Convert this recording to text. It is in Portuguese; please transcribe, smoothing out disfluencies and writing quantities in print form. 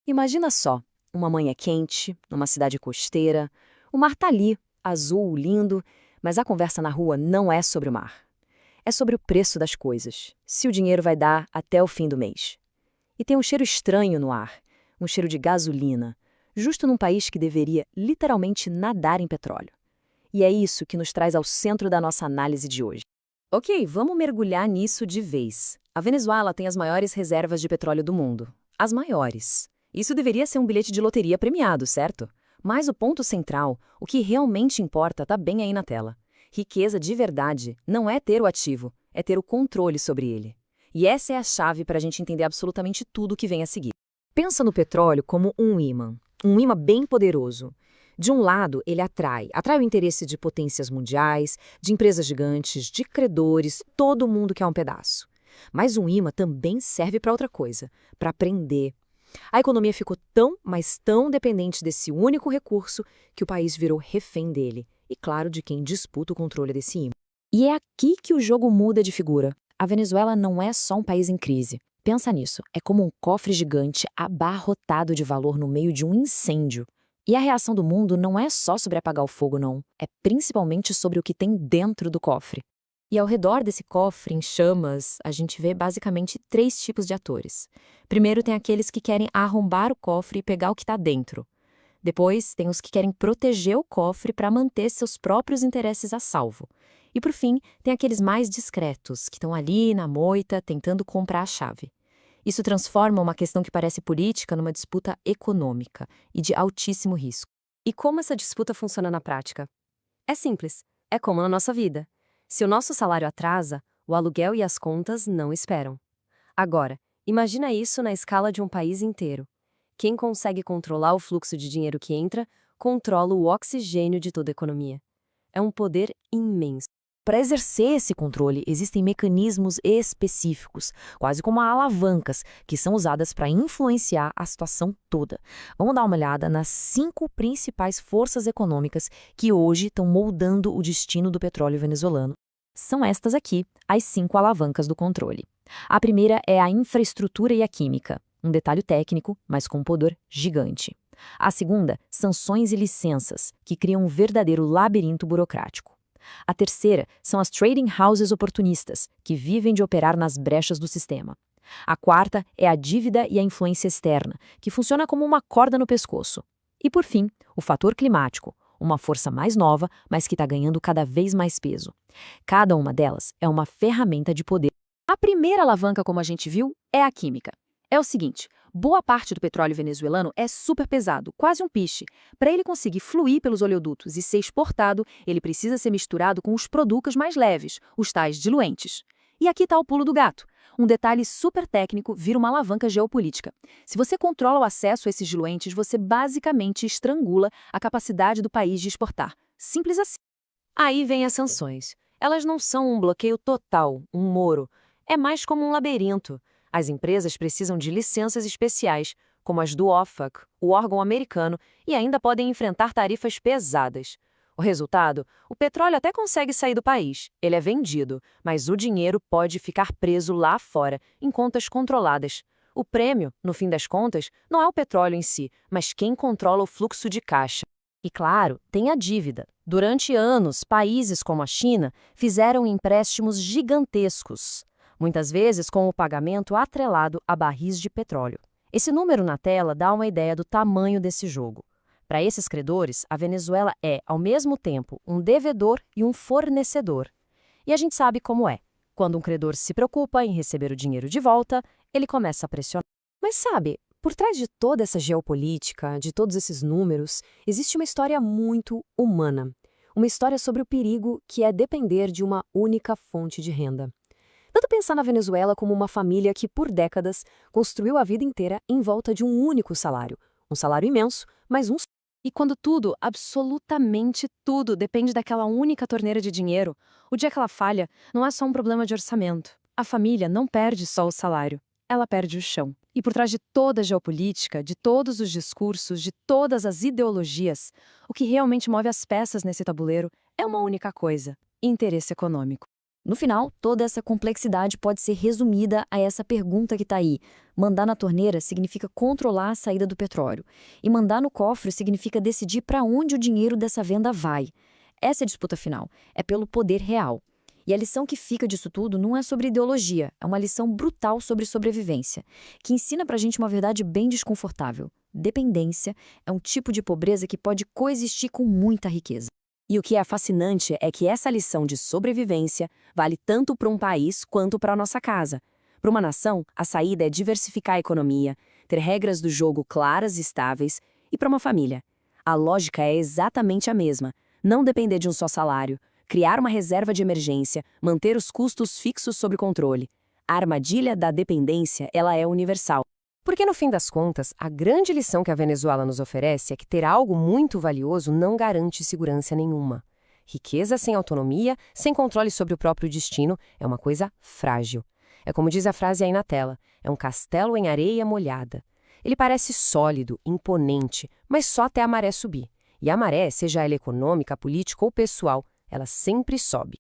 Imagina só, uma manhã quente, numa cidade costeira, o mar tá ali, azul, lindo, mas a conversa na rua não é sobre o mar. É sobre o preço das coisas, se o dinheiro vai dar até o fim do mês. E tem um cheiro estranho no ar, um cheiro de gasolina, justo num país que deveria literalmente nadar em petróleo. E é isso que nos traz ao centro da nossa análise de hoje. Ok, vamos mergulhar nisso de vez. A Venezuela tem as maiores reservas de petróleo do mundo. As maiores. Isso deveria ser um bilhete de loteria premiado, certo? Mas o ponto central, o que realmente importa, está bem aí na tela. Riqueza de verdade não é ter o ativo, é ter o controle sobre ele. E essa é a chave para a gente entender absolutamente tudo o que vem a seguir. Pensa no petróleo como um imã bem poderoso. De um lado, ele atrai o interesse de potências mundiais, de empresas gigantes, de credores, todo mundo quer um pedaço. Mas um imã também serve para outra coisa, para prender. A economia ficou tão, mas tão dependente desse único recurso que o país virou refém dele, e claro, de quem disputa o controle desse imã. E é aqui que o jogo muda de figura. A Venezuela não é só um país em crise. Pensa nisso, é como um cofre gigante abarrotado de valor no meio de um incêndio. E a reação do mundo não é só sobre apagar o fogo, não. É principalmente sobre o que tem dentro do cofre. E ao redor desse cofre, em chamas, a gente vê basicamente três tipos de atores. Primeiro tem aqueles que querem arrombar o cofre e pegar o que está dentro. Depois tem os que querem proteger o cofre para manter seus próprios interesses a salvo. E por fim, tem aqueles mais discretos, que estão ali na moita tentando comprar a chave. Isso transforma uma questão que parece política numa disputa econômica e de altíssimo risco. E como essa disputa funciona na prática? É simples, é como na nossa vida. Se o nosso salário atrasa, o aluguel e as contas não esperam. Agora, imagina isso na escala de um país inteiro. Quem consegue controlar o fluxo de dinheiro que entra, controla o oxigênio de toda a economia. É um poder imenso. Para exercer esse controle, existem mecanismos específicos, quase como alavancas, que são usadas para influenciar a situação toda. Vamos dar uma olhada nas 5 principais forças econômicas que hoje estão moldando o destino do petróleo venezuelano. São estas aqui, as 5 alavancas do controle. A primeira é a infraestrutura e a química, um detalhe técnico, mas com um poder gigante. A segunda, sanções e licenças, que criam um verdadeiro labirinto burocrático. A terceira são as trading houses oportunistas, que vivem de operar nas brechas do sistema. A quarta é a dívida e a influência externa, que funciona como uma corda no pescoço. E por fim, o fator climático, uma força mais nova, mas que está ganhando cada vez mais peso. Cada uma delas é uma ferramenta de poder. A primeira alavanca, como a gente viu, é a química. É o seguinte, boa parte do petróleo venezuelano é super pesado, quase um piche. Para ele conseguir fluir pelos oleodutos e ser exportado, ele precisa ser misturado com os produtos mais leves, os tais diluentes. E aqui está o pulo do gato. Um detalhe super técnico vira uma alavanca geopolítica. Se você controla o acesso a esses diluentes, você basicamente estrangula a capacidade do país de exportar. Simples assim. Aí vem as sanções. Elas não são um bloqueio total, um muro. É mais como um labirinto. As empresas precisam de licenças especiais, como as do OFAC, o órgão americano, e ainda podem enfrentar tarifas pesadas. O resultado? O petróleo até consegue sair do país, ele é vendido, mas o dinheiro pode ficar preso lá fora, em contas controladas. O prêmio, no fim das contas, não é o petróleo em si, mas quem controla o fluxo de caixa. E claro, tem a dívida. Durante anos, países como a China fizeram empréstimos gigantescos, muitas vezes com o pagamento atrelado a barris de petróleo. Esse número na tela dá uma ideia do tamanho desse jogo. Para esses credores, a Venezuela é, ao mesmo tempo, um devedor e um fornecedor. E a gente sabe como é. Quando um credor se preocupa em receber o dinheiro de volta, ele começa a pressionar. Mas sabe, por trás de toda essa geopolítica, de todos esses números, existe uma história muito humana. Uma história sobre o perigo que é depender de uma única fonte de renda. Tanto pensar na Venezuela como uma família que, por décadas, construiu a vida inteira em volta de um único salário. Um salário imenso, mas um. E quando tudo, absolutamente tudo, depende daquela única torneira de dinheiro, o dia que ela falha, não é só um problema de orçamento. A família não perde só o salário, ela perde o chão. E por trás de toda a geopolítica, de todos os discursos, de todas as ideologias, o que realmente move as peças nesse tabuleiro é uma única coisa: interesse econômico. No final, toda essa complexidade pode ser resumida a essa pergunta que está aí. Mandar na torneira significa controlar a saída do petróleo. E mandar no cofre significa decidir para onde o dinheiro dessa venda vai. Essa é a disputa final. É pelo poder real. E a lição que fica disso tudo não é sobre ideologia, é uma lição brutal sobre sobrevivência, que ensina pra gente uma verdade bem desconfortável. Dependência é um tipo de pobreza que pode coexistir com muita riqueza. E o que é fascinante é que essa lição de sobrevivência vale tanto para um país quanto para a nossa casa. Para uma nação, a saída é diversificar a economia, ter regras do jogo claras e estáveis, e para uma família, a lógica é exatamente a mesma: não depender de um só salário, criar uma reserva de emergência, manter os custos fixos sob controle. A armadilha da dependência, ela é universal. Porque, no fim das contas, a grande lição que a Venezuela nos oferece é que ter algo muito valioso não garante segurança nenhuma. Riqueza sem autonomia, sem controle sobre o próprio destino, é uma coisa frágil. É como diz a frase aí na tela, é um castelo em areia molhada. Ele parece sólido, imponente, mas só até a maré subir. E a maré, seja ela econômica, política ou pessoal, ela sempre sobe.